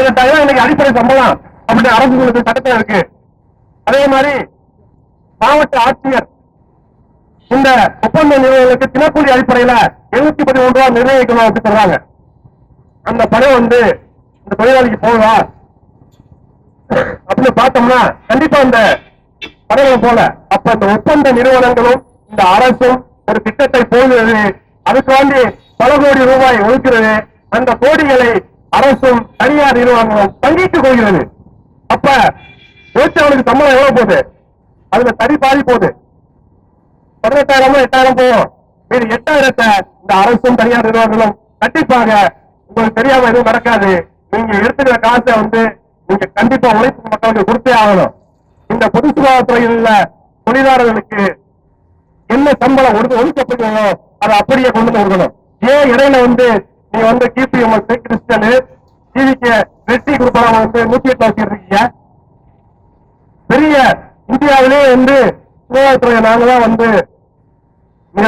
18,000 இன்னைக்கு அடிப்படை சம்பளம் அப்படி அரசு சட்டத்தில் இருக்கு. அதே மாதிரி மாவட்ட ஆட்சியர் இந்த ஒப்பந்த நிறுவனங்களுக்கு தினக்கூலி அடிப்படையில 713 ரூபாய் நிர்ணயிக்கணும் அப்படின்னு சொல்றாங்க. அந்த பணம் இந்த தொழிலாளிக்கு போகுதா அப்படின்னு பார்த்தோம்னா கண்டிப்பா இந்த பணங்களை போல. அப்ப இந்த ஒப்பந்த நிறுவனங்களும் இந்த அரசும் ஒரு திட்டத்தை போடுகிறது, அதுக்காண்டி பல கோடி ரூபாய் ஒதுக்கிறது. அந்த கோடிகளை அரசும் தனியார் நிறுவனங்களும் பங்கிட்டுக் கொள்கிறது. அப்ப ஓய்ச்சவனுக்கு சம்பளம் எவ்வளவு போகுது? அதுல தனி பாதி போகுது. 18,000 8,000 போகும். இது 8,000 இந்த அரசும் தனியார் நிறுவனங்களும் கண்டிப்பாக உங்களுக்கு தெரியாம எதுவும் நடக்காது. நீங்க எடுத்துக்கிற காசை நீங்க கண்டிப்பா உழைப்பு மக்களுக்கு கொடுத்தே ஆகணும். இந்த பொது சுகாதாரத்துறையில் உள்ள தொழிலாளர்களுக்கு என்ன சம்பளம் ஒதுக்கப்படுகிறதோ அதை அப்படியே கொண்டு வந்து கொடுக்கணும். ஏன் இடையில நீங்க கிபிஎம் கிறிஸ்டியனு டிவிக்கு வெற்றி கொடுப்பலாம் 108 வச்சிருக்கீங்க? பெரிய இந்தியாவிலே சுகாதாரத்துறையை நாங்க தான் மிக